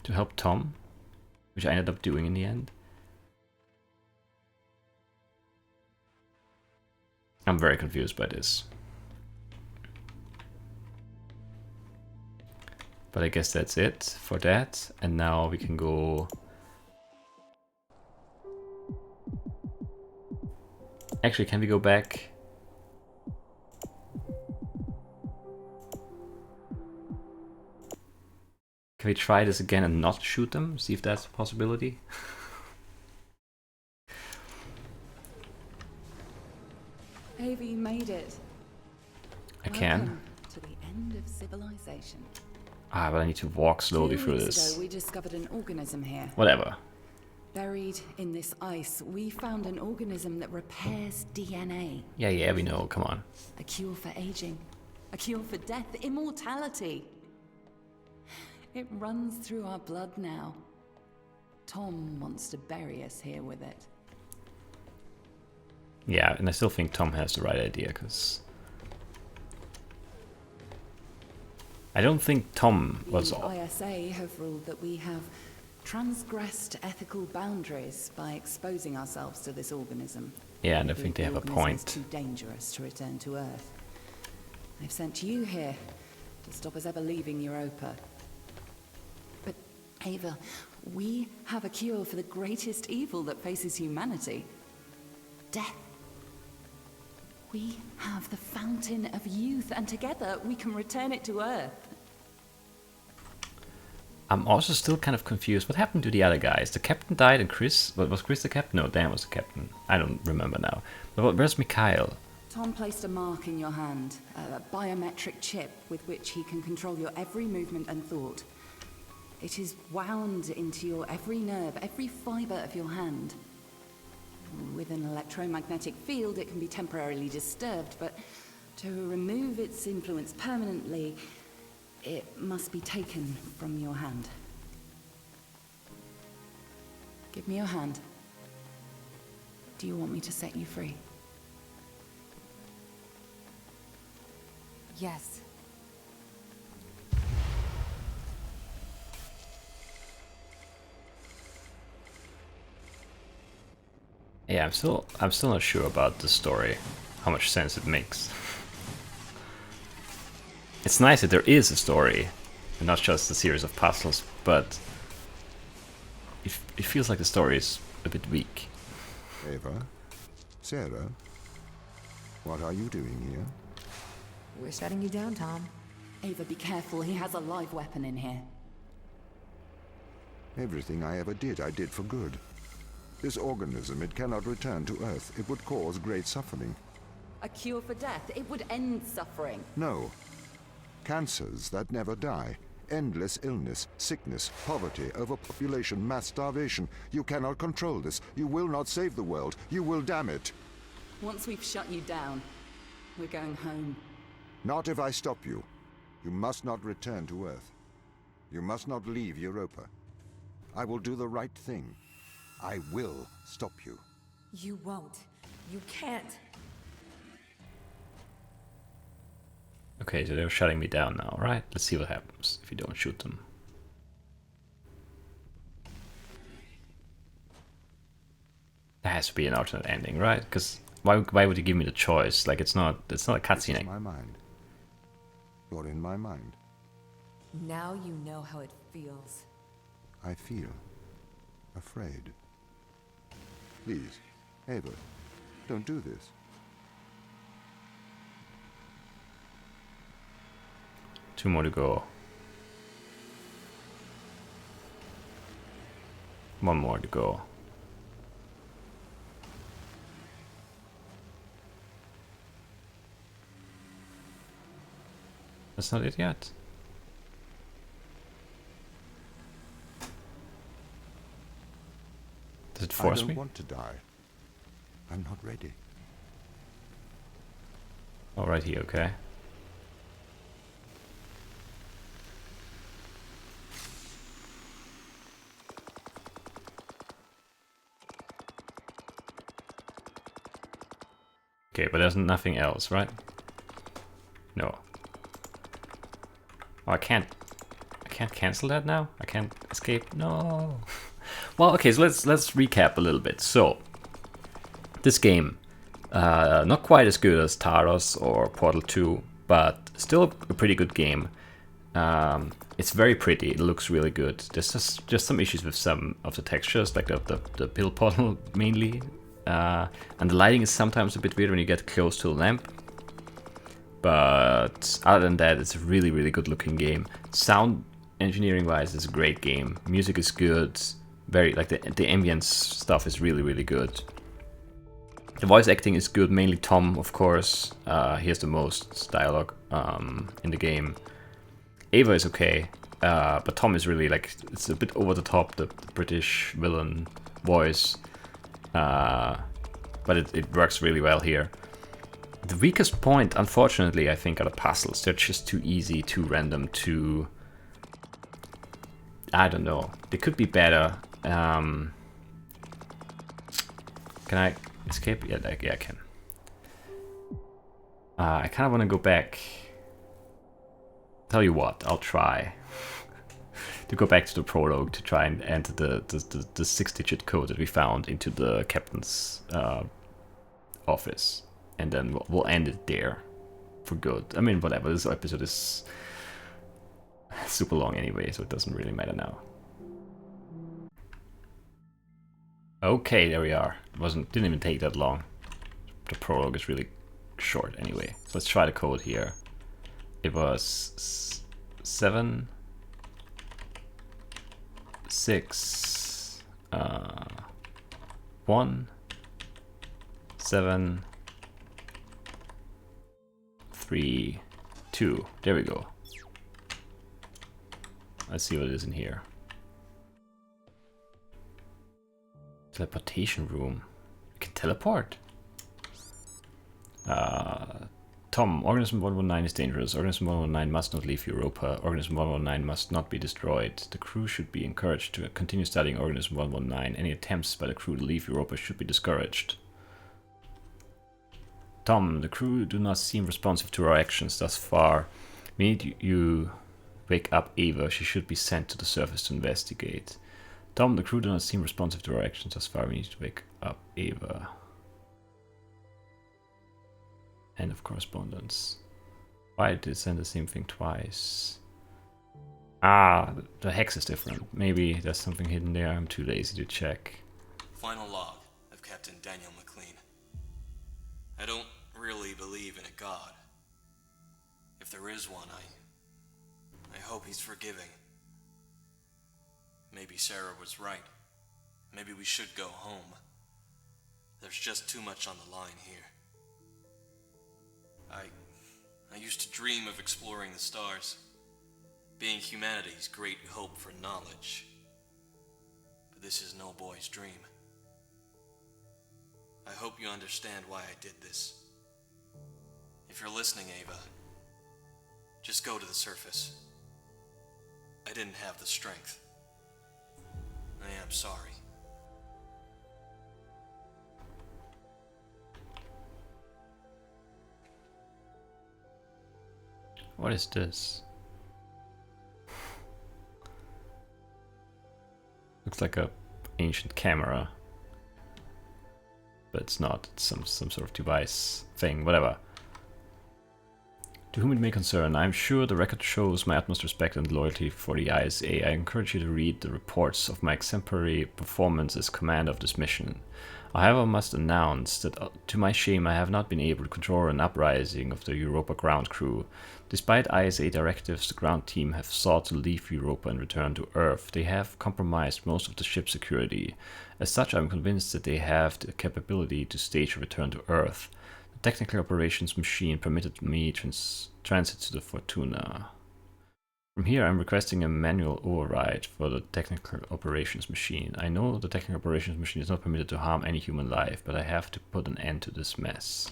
help Tom, which I ended up doing in the end. I'm very confused by this. But I guess that's it for that. And now we can go... Actually, can we go back? Can we try this again and not shoot them? See if that's a possibility? Ava, you made it. I can. Welcome to the end of civilization. Ah, but I need to walk slowly 2 through weeks this. ago, we discovered an organism here. Whatever. Buried in this ice, we found an organism that repairs DNA. Yeah, we know. Come on. A cure for aging. A cure for death. Immortality. It runs through our blood now. Tom wants to bury us here with it. Yeah, and I still think Tom has the right idea, because... I don't think Tom was... The ISA have ruled that we have transgressed ethical boundaries by exposing ourselves to this organism. Yeah, and I think they have a point. It's too dangerous to return to Earth. They've sent you here to stop us ever leaving Europa. But, Ava, we have a cure for the greatest evil that faces humanity. Death. We have the fountain of youth, and together we can return it to Earth. I'm also still kind of confused. What happened to the other guys? The captain died and Chris... Was Chris the captain? No, Dan was the captain. I don't remember now. But where's Mikhail? Tom placed a mark in your hand, a biometric chip with which he can control your every movement and thought. It is wound into your every nerve, every fiber of your hand. With an electromagnetic field, it can be temporarily disturbed, but to remove its influence permanently, it must be taken from your hand. Give me your hand. Do you want me to set you free? Yes. Yeah, I'm still not sure about the story, how much sense it makes. It's nice that there is a story, and not just a series of puzzles, but it feels like the story is a bit weak. Ava? Sarah? What are you doing here? We're shutting you down, Tom. Ava, be careful. He has a live weapon in here. Everything I ever did, I did for good. This organism, it cannot return to Earth. It would cause great suffering. A cure for death. It would end suffering. No. Cancers that never die. Endless illness, sickness, poverty, overpopulation, mass starvation. You cannot control this. You will not save the world. You will damn it. Once we've shut you down, we're going home. Not if I stop you. You must not return to Earth. You must not leave Europa. I will do the right thing. I will stop you. You won't. You can't. Okay, so they're shutting me down now, right? Let's see what happens if you don't shoot them. There has to be an alternate ending, right? Because why would you give me the choice? Like it's not a cutscene. It's my mind. You're in my mind. Now you know how it feels. I feel afraid. Please, Ava, don't do this. Two more to go. One more to go. That's not it yet. Does it force I don't me? want to die. I'm not ready. Oh, right here, okay. Okay, but there's nothing else, right? No. Oh, I can't cancel that now? I can't escape? No. Well, okay, so let's recap a little bit. So, this game Not quite as good as Taros or Portal 2, but still a pretty good game. It's very pretty, it looks really good. There's just some issues with some of the textures, like the pill portal mainly. And the lighting is sometimes a bit weird when you get close to a lamp. But other than that, it's a really, really good looking game. Sound engineering wise, it's a great game. Music is good. Very, like the ambience stuff is really, really good. The voice acting is good, mainly Tom, of course. He has the most dialogue in the game. Ava is okay, but Tom is really like, it's a bit over the top, the British villain voice. But it works really well here. The weakest point, unfortunately, I think, are the puzzles. They're just too easy, too random, too... I don't know. They could be better. Can I escape? Yeah, I can. I kind of want to go back. Tell you what, I'll try to go back to the prologue to try and enter the 6-digit code that we found into the captain's office. And then we'll end it there for good. I mean, whatever, this episode is super long anyway, so it doesn't really matter now. Okay, there we are. Didn't even take that long. The prologue is really short anyway. So let's try the code here. It was 7 6 1 7 3 2. There we go. Let's see what it is in here. Teleportation room. You can teleport. Tom, Organism 119 is dangerous. Organism 119 must not leave Europa. Organism 119 must not be destroyed. The crew should be encouraged to continue studying Organism 119. Any attempts by the crew to leave Europa should be discouraged. Tom, the crew do not seem responsive to our actions thus far. We need you wake up Ava. She should be sent to the surface to investigate. Tom, the crew do not seem responsive to our actions thus far. We need to wake up Ava. End of correspondence. Why did it send the same thing twice? Ah, the hex is different. Maybe there's something hidden there. I'm too lazy to check. Final log of Captain Daniel McLean. I don't really believe in a god. If there is one, I hope he's forgiving. Maybe Sarah was right. Maybe we should go home. There's just too much on the line here. I used to dream of exploring the stars, being humanity's great hope for knowledge. But this is no boy's dream. I hope you understand why I did this. If you're listening, Ava, just go to the surface. I didn't have the strength. I am sorry. What is this? Looks like a ancient camera. But it's not. It's some sort of device thing, whatever. To whom it may concern, I am sure the record shows my utmost respect and loyalty for the ISA. I encourage you to read the reports of my exemplary performance as commander of this mission. I, however, must announce that, to my shame, I have not been able to control an uprising of the Europa ground crew. Despite ISA directives, the ground team have sought to leave Europa and return to Earth. They have compromised most of the ship's security. As such, I am convinced that they have the capability to stage a return to Earth. The technical operations machine permitted me transit to the Fortuna. From here, I'm requesting a manual override for the technical operations machine. I know the technical operations machine is not permitted to harm any human life, but I have to put an end to this mess.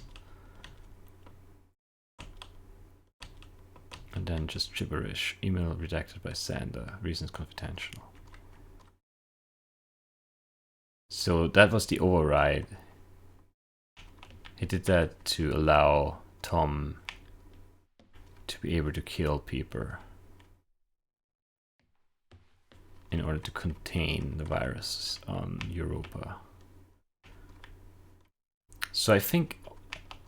And then just gibberish. Email redacted by Sander. Reasons confidential. So that was the override. He did that to allow Tom to be able to kill people in order to contain the virus on Europa. So I think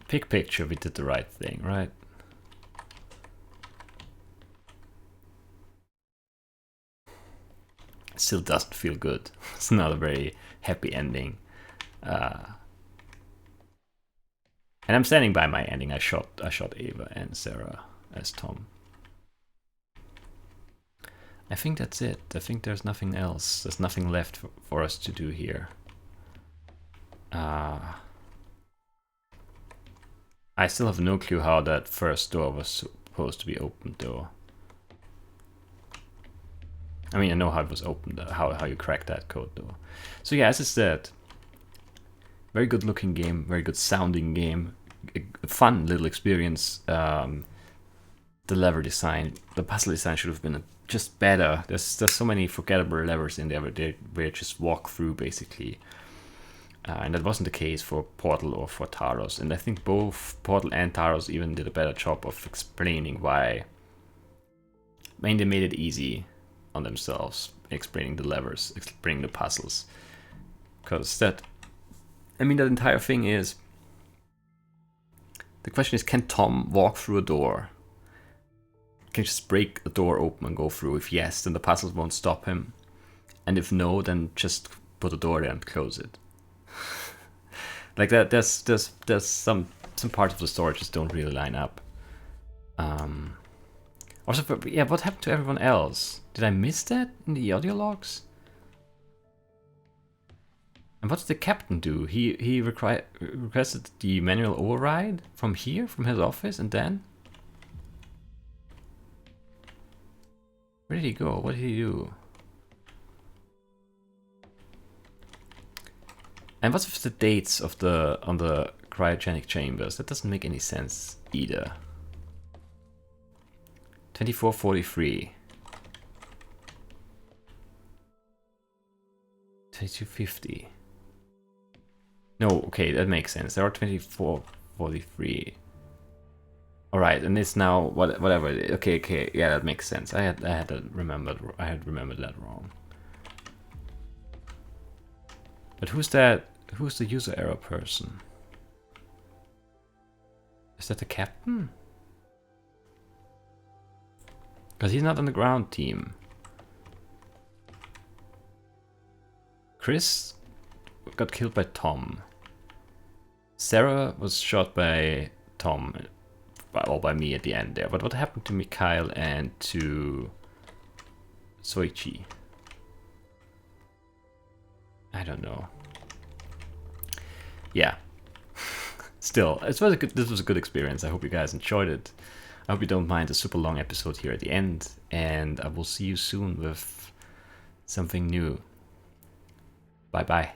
Big picture, we did the right thing, right? Still doesn't feel good. It's not a very happy ending. And I'm standing by my ending. I shot Ava and Sarah as Tom. I think that's it. I think there's nothing else. There's nothing left for us to do here. I still have no clue how that first door was supposed to be opened though. I mean, I know how it was opened, how you crack that code though. So yeah, as I said, very good looking game, very good sounding game, a fun little experience. The lever design, the puzzle design should have been just better. There's so many forgettable levers in there where you just walk through basically. And that wasn't the case for Portal or for Taros. And I think both Portal and Taros even did a better job of explaining why. I mean, they made it easy on themselves, explaining the levers, explaining the puzzles. Because that entire thing is... The question is, can Tom walk through a door? Can he just break a door open and go through? If yes, then the puzzles won't stop him. And if no, then just put a door there and close it. Like that, there's some parts of the story just don't really line up. Also, yeah, what happened to everyone else? Did I miss that in the audio logs? And what did the captain do? He requested the manual override from here, from his office, and then? Where did he go? What did he do? And what's with the dates of on the cryogenic chambers? That doesn't make any sense either. 2443. 2250. No, okay, that makes sense. There are 2443. Alright, and it's now whatever. Okay, yeah, that makes sense. I had remembered that wrong. But who's that? Who's the user error person? Is that the captain? Because he's not on the ground team. Chris got killed by Tom. Sarah was shot by Tom, or by me at the end there. But what happened to Mikhail and to Soichi? I don't know. Yeah. Still, this was a good experience. I hope you guys enjoyed it. I hope you don't mind a super long episode here at the end. And I will see you soon with something new. Bye bye.